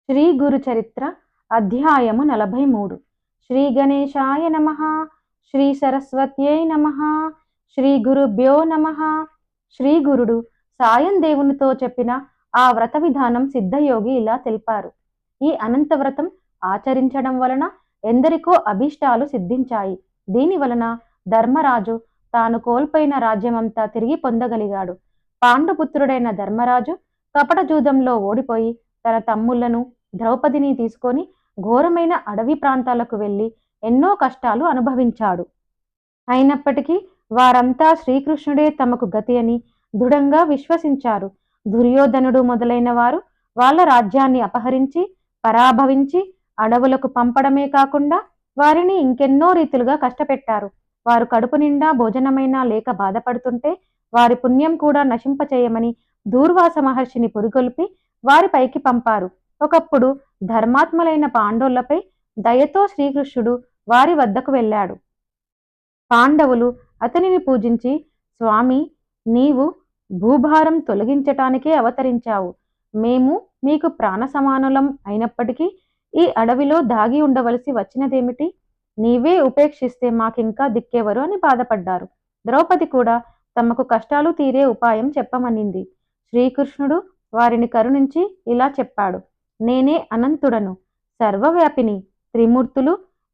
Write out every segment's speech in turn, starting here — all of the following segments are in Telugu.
శ్రీ గురు చరిత్ర అధ్యాయము 43. శ్రీ గణేశాయ నమః. శ్రీ సరస్వత్యై నమః. శ్రీ గురుభ్యో నమః. శ్రీ గురుడు సాయం దేవునితో చెప్పిన ఆ వ్రత విధానం సిద్ధయోగి ఇలా తెలిపారు. ఈ అనంత వ్రతం ఆచరించడం వలన ఎందరికో అభీష్టాలు సిద్ధించాయి. దీని వలన ధర్మరాజు తాను కోల్పోయిన రాజ్యమంతా తిరిగి పొందగలిగాడు. పాండుపుత్రుడైన ధర్మరాజు కపట జూదంలో ఓడిపోయి తన తమ్ముళ్లను ద్రౌపదిని తీసుకొని ఘోరమైన అడవి ప్రాంతాలకు వెళ్ళి ఎన్నో కష్టాలు అనుభవించాడు. అయినప్పటికీ వారంతా శ్రీకృష్ణుడే తమకు గతి అని దృఢంగా విశ్వసించారు. దుర్యోధనుడు మొదలైన వారు వాళ్ళ రాజ్యాన్ని అపహరించి పరాభవించి అడవులకు పంపడమే కాకుండా వారిని ఇంకెన్నో రీతులుగా కష్టపెట్టారు. వారు కడుపు నిండా భోజనమైనా లేక బాధపడుతుంటే వారి పుణ్యం కూడా నశింపచేయమని దూర్వాస మహర్షిని పురిగొల్పి వారిపైకి పంపారు. ఒకప్పుడు ధర్మాత్ములైన పాండవులపై దయతో శ్రీకృష్ణుడు వారి వద్దకు వెళ్ళాడు. పాండవులు అతనిని పూజించి, స్వామి, నీవు భూభారం తొలగించటానికే అవతరించావు. మేము మీకు ప్రాణ సమానులం అయినప్పటికీ ఈ అడవిలో దాగి ఉండవలసి వచ్చినదేమిటి? నీవే ఉపేక్షిస్తే మాకింకా దిక్కెవరు అని బాధపడ్డారు. ద్రౌపది కూడా తమకు కష్టాలు తీరే ఉపాయం చెప్పమనింది. శ్రీకృష్ణుడు వారిని కరుణించి ఇలా చెప్పాడు. నేనే అనంతుడను, సర్వవ్యాపిని. త్రిమూర్తులు,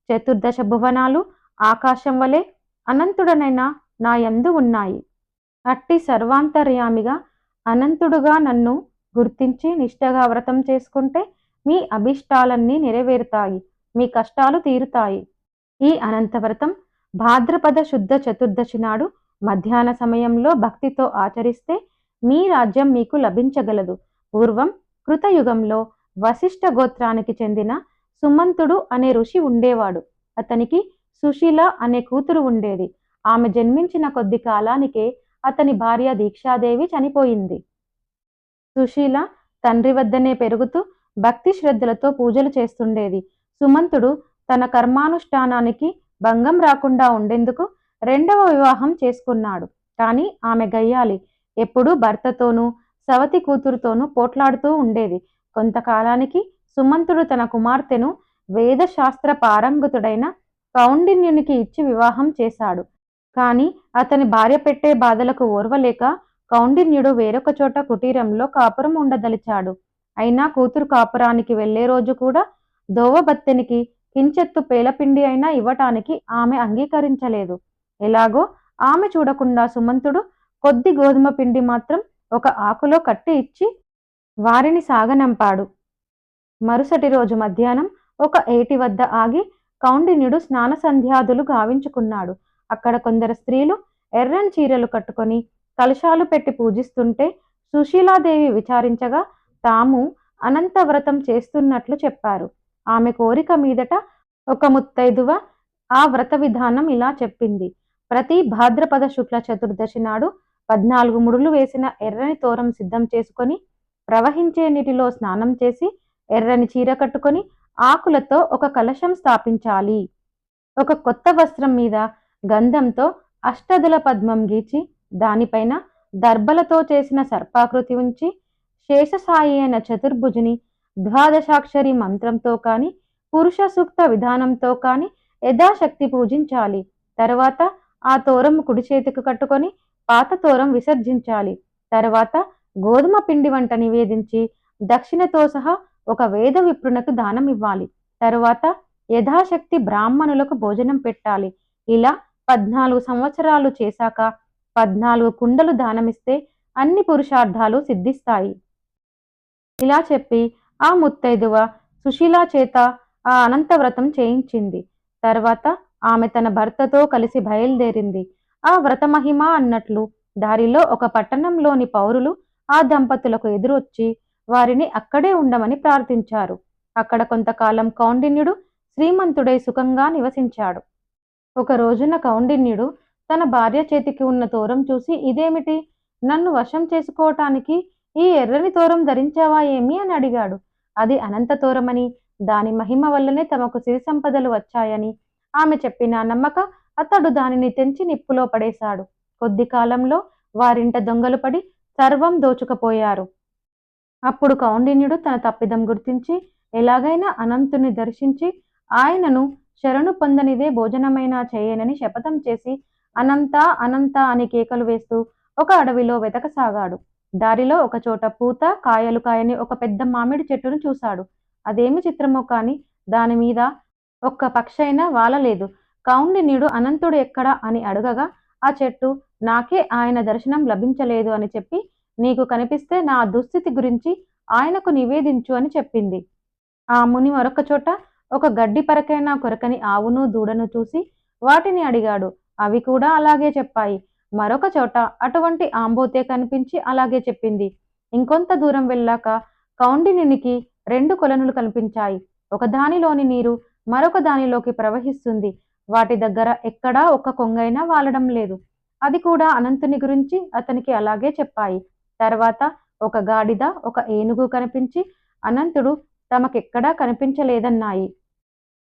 చతుర్దశ భువనాలు ఆకాశం వలె అనంతుడనైన నా యందు ఉన్నాయి. అట్టి సర్వాంతర్యామిగా అనంతుడుగా నన్ను గుర్తించి నిష్ఠగా వ్రతం చేసుకుంటే మీ అభిష్టాలన్నీ నెరవేరుతాయి, మీ కష్టాలు తీరుతాయి. ఈ అనంత వ్రతం భాద్రపద శుద్ధ చతుర్దశి నాడు మధ్యాహ్న సమయంలో భక్తితో ఆచరిస్తే మీ రాజ్యం మీకు లభించగలదు. పూర్వం కృతయుగంలో వశిష్ఠ గోత్రానికి చెందిన సుమంతుడు అనే ఋషి ఉండేవాడు. అతనికి సుశీల అనే కూతురు ఉండేది. ఆమె జన్మించిన కొద్ది కాలానికే అతని భార్య దీక్షాదేవి చనిపోయింది. సుశీల తండ్రి వద్దనే పెరుగుతూ భక్తి శ్రద్ధలతో పూజలు చేస్తుండేది. సుమంతుడు తన కర్మానుష్ఠానానికి భంగం రాకుండా ఉండేందుకు రెండవ వివాహం చేసుకున్నాడు. కానీ ఆమె గయ్యాలి. ఎప్పుడూ భర్తతోనూ సవతి కూతురుతోనూ పోట్లాడుతూ ఉండేది. కొంతకాలానికి సుమంతుడు తన కుమార్తెను వేదశాస్త్ర పారంగతుడైన కౌండిన్యునికి ఇచ్చి వివాహం చేశాడు. కానీ అతని భార్య పెట్టే బాధలకు ఓర్వలేక కౌండిన్యుడు వేరొక చోట కుటీరంలో కాపురం ఉండదలిచాడు. అయినా కూతురు కాపురానికి వెళ్లే రోజు కూడా దోవబత్తెనికి కించెత్తు పేలపిండి అయినా ఇవ్వటానికి ఆమె అంగీకరించలేదు. ఎలాగో ఆమె చూడకుండా సుమంతుడు కొద్ది గోధుమ పిండి మాత్రం ఒక ఆకులో కట్టి ఇచ్చి వారిని సాగనంపాడు. మరుసటి రోజు మధ్యాహ్నం ఒక ఏటి వద్ద ఆగి కౌండిన్యుడు స్నాన సంధ్యాదులు గావించుకున్నాడు. అక్కడ కొందరు స్త్రీలు ఎర్రని చీరలు కట్టుకొని కలశాలు పెట్టి పూజిస్తుంటే సుశీలాదేవి విచారించగా తాము అనంత వ్రతం చేస్తున్నట్లు చెప్పారు. ఆమె కోరిక మీదట ఒక ముత్తైదువ ఆ వ్రత విధానం ఇలా చెప్పింది. ప్రతి భాద్రపద శుక్ల చతుర్దశి నాడు 14 ముడులు వేసిన ఎర్రని తోరం సిద్ధం చేసుకొని ప్రవహించే నీటిలో స్నానం చేసి ఎర్రని చీర కట్టుకొని ఆకులతో ఒక కలశం స్థాపించాలి. ఒక కొత్త వస్త్రం మీద గంధంతో అష్టదళ పద్మం గీచి దానిపైన దర్భలతో చేసిన సర్పాకృతి ఉంచి శేషసాయి అయిన చతుర్భుజుని ద్వాదశాక్షరి మంత్రంతో కాని పురుష సూక్త విధానంతో కాని యథాశక్తి పూజించాలి. తరువాత ఆ తోరం కుడి చేతికి కట్టుకొని పాత తోరం విసర్జించాలి. తరువాత గోధుమ పిండి వంట నివేదించి దక్షిణతో సహా ఒక వేద విప్రునకు దానం ఇవ్వాలి. తరువాత యథాశక్తి బ్రాహ్మణులకు భోజనం పెట్టాలి. ఇలా 14 సంవత్సరాలు చేశాక 14 కుండలు దానమిస్తే అన్ని పురుషార్థాలు సిద్ధిస్తాయి. ఇలా చెప్పి ఆ ముత్తైదువ సుశీలా చేత ఆ అనంత వ్రతం చేయించింది. తర్వాత ఆమె తన భర్తతో కలిసి బయలుదేరింది. ఆ వ్రత మహిమ అన్నట్లు దారిలో ఒక పట్టణంలోని పౌరులు ఆ దంపతులకు ఎదురొచ్చి వారిని అక్కడే ఉండమని ప్రార్థించారు. అక్కడ కొంతకాలం కౌండిన్యుడు శ్రీమంతుడై సుఖంగా నివసించాడు. ఒక రోజున కౌండిన్యుడు తన భార్య చేతికి ఉన్న తోరం చూసి, ఇదేమిటి, నన్ను వశం చేసుకోవటానికి ఈ ఎర్రని తోరం ధరించావా ఏమి అని అడిగాడు. అది అనంత తోరమని, దాని మహిమ వల్లనే తమకు సిరి సంపదలు వచ్చాయని ఆమె చెప్పిన నమ్మక అతడు దానిని తెంచి నిప్పులో పడేశాడు. కొద్ది కాలంలో వారింట దొంగలు పడి సర్వం దోచుకుపోయారు. అప్పుడు కౌండిన్యుడు తన తప్పిదం గుర్తించి ఎలాగైనా అనంతుని దర్శించి ఆయనను శరణు పొందనిదే భోజనమైనా చేయనని శపథం చేసి అనంత అనంత అని కేకలు వేస్తూ ఒక అడవిలో వెతకసాగాడు. దారిలో ఒకచోట పూత కాయలు కాయని ఒక పెద్ద మామిడి చెట్టును చూశాడు. అదేమి చిత్రమో కాని దానిమీద ఒక్క పక్షైనా వాలలేదు. కౌండిన్యుడు అనంతుడు ఎక్కడా అని అడగగా ఆ చెట్టు నాకే ఆయన దర్శనం లభించలేదు అని చెప్పి నీకు కనిపిస్తే నా దుస్థితి గురించి ఆయనకు నివేదించు అని చెప్పింది. ఆ ముని మరొక చోట ఒక గడ్డి పరకైనా కొరకని ఆవును దూడను చూసి వాటిని అడిగాడు. అవి కూడా అలాగే చెప్పాయి. మరొక చోట అటువంటి ఆంబోతే కనిపించి అలాగే చెప్పింది. ఇంకొంత దూరం వెళ్ళాక కౌండిన్యునికి 2 కొలనులు కనిపించాయి. ఒకదానిలోని నీరు మరొక దానిలోకి ప్రవహిస్తుంది. వాటి దగ్గర ఎక్కడా ఒక్క కొంగైనా వాలడం లేదు. అది కూడా అనంతుని గురించి అతనికి అలాగే చెప్పాయి. తర్వాత ఒక గాడిద ఒక ఏనుగు కనిపించి అనంతుడు తమకెక్కడా కనిపించలేదన్నాయి.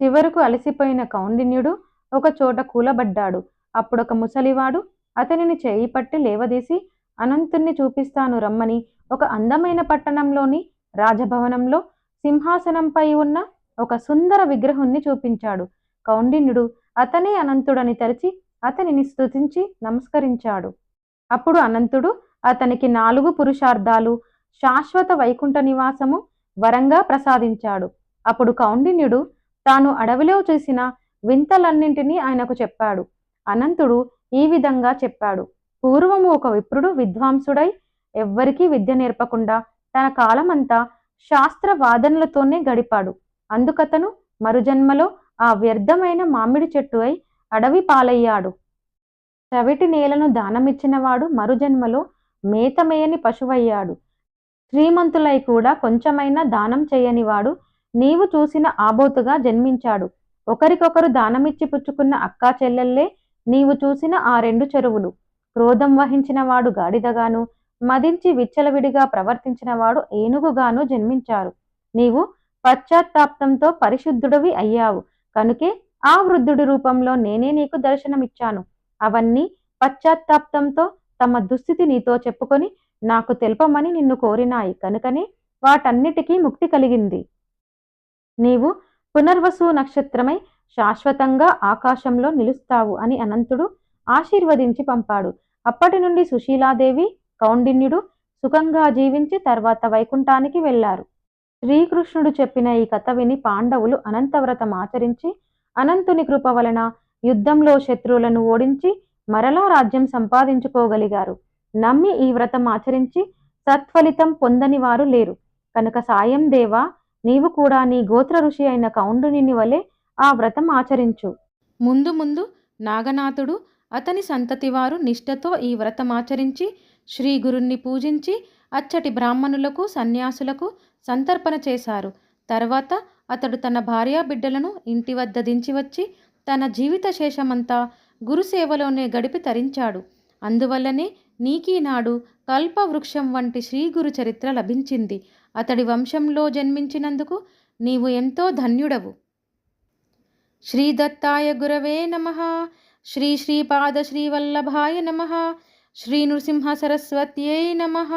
చివరకు అలసిపోయిన కౌండిన్యుడు ఒక చోట కూలబడ్డాడు. అప్పుడొక ముసలివాడు అతనిని చేయి పట్టి లేవదీసి అనంతుణ్ణి చూపిస్తాను రమ్మని ఒక అందమైన పట్టణంలోని రాజభవనంలో సింహాసనంపై ఉన్న ఒక సుందర విగ్రహుణ్ణి చూపించాడు. కౌండిన్యుడు అతనే అనంతుడని తలచి అతనిని స్తుతించి నమస్కరించాడు. అప్పుడు అనంతుడు అతనికి 4 పురుషార్థాలు, శాశ్వత వైకుంఠ నివాసము వరంగా ప్రసాదించాడు. అప్పుడు కౌండిన్యుడు తాను అడవిలో చూసిన వింతలన్నింటినీ ఆయనకు చెప్పాడు. అనంతుడు ఈ విధంగా చెప్పాడు. పూర్వము ఒక విప్రుడు విద్వాంసుడై ఎవ్వరికీ విద్య నేర్పకుండా తన కాలమంతా శాస్త్ర వాదనలతోనే గడిపాడు. అందుకతను మరుజన్మలో ఆ వ్యర్థమైన మామిడి చెట్టు అయి అడవి పాలయ్యాడు. చవిటి నేలను దానమిచ్చినవాడు మరుజన్మలో మేతమేయని పశువయ్యాడు. శ్రీమంతులై కూడా కొంచెమైనా దానం చేయనివాడు నీవు చూసిన ఆబోతుగా జన్మించాడు. ఒకరికొకరు దానమిచ్చి పుచ్చుకున్న అక్కా చెల్లెల్లే నీవు చూసిన ఆ 2 చెరువులు. క్రోధం వహించిన వాడు గాడిదగాను, మదించి విచ్చలవిడిగా ప్రవర్తించిన వాడు ఏనుగుగాను జన్మించారు. నీవు పశ్చాత్తాపంతో పరిశుద్ధుడివి అయ్యావు కనుకే ఆ వృద్ధుడి రూపంలో నేనే నీకు దర్శనమిచ్చాను. అవన్నీ పశ్చాత్తాపంతో తమ దుస్థితి నీతో చెప్పుకొని నాకు తెలుపమని నిన్ను కోరినాయి కనుకనే వాటన్నిటికీ ముక్తి కలిగింది. నీవు పునర్వసు నక్షత్రమై శాశ్వతంగా ఆకాశంలో నిలుస్తావు అని అనంతుడు ఆశీర్వదించి పంపాడు. అప్పటి నుండి సుశీలాదేవి కౌండిన్యుడు సుఖంగా జీవించి తర్వాత వైకుంఠానికి వెళ్లారు. శ్రీకృష్ణుడు చెప్పిన ఈ కథ విని పాండవులు అనంతవ్రతం ఆచరించి అనంతుని కృప వలన యుద్ధంలో శత్రువులను ఓడించి మరలా రాజ్యం సంపాదించుకోగలిగారు. నమ్మి ఈ వ్రతం ఆచరించి సత్ఫలితం పొందని వారు లేరు. కనుక సాయం దేవా నీవు కూడా నీ గోత్ర ఋషి అయిన కౌండిన్యుని వలె ఆ వ్రతం ఆచరించు. ముందు ముందు నాగనాథుడు అతని సంతతి వారు నిష్ఠతో ఈ వ్రతం ఆచరించి శ్రీ గురుణ్ణి పూజించి అచ్చటి బ్రాహ్మణులకు సన్యాసులకు సంతర్పణ చేశారు. తర్వాత అతడు తన భార్యా బిడ్డలను ఇంటి వద్ద దించివచ్చి తన జీవిత శేషమంతా గురుసేవలోనే గడిపి తరించాడు. అందువల్లనే నీకీనాడు కల్పవృక్షం వంటి శ్రీగురు చరిత్ర లభించింది. అతడి వంశంలో జన్మించినందుకు నీవు ఎంతో ధన్యుడవు. శ్రీదత్తాయ గురవే నమః. శ్రీ శ్రీపాద శ్రీవల్లభాయ నమః. శ్రీ నృసింహ సరస్వత్యై నమః.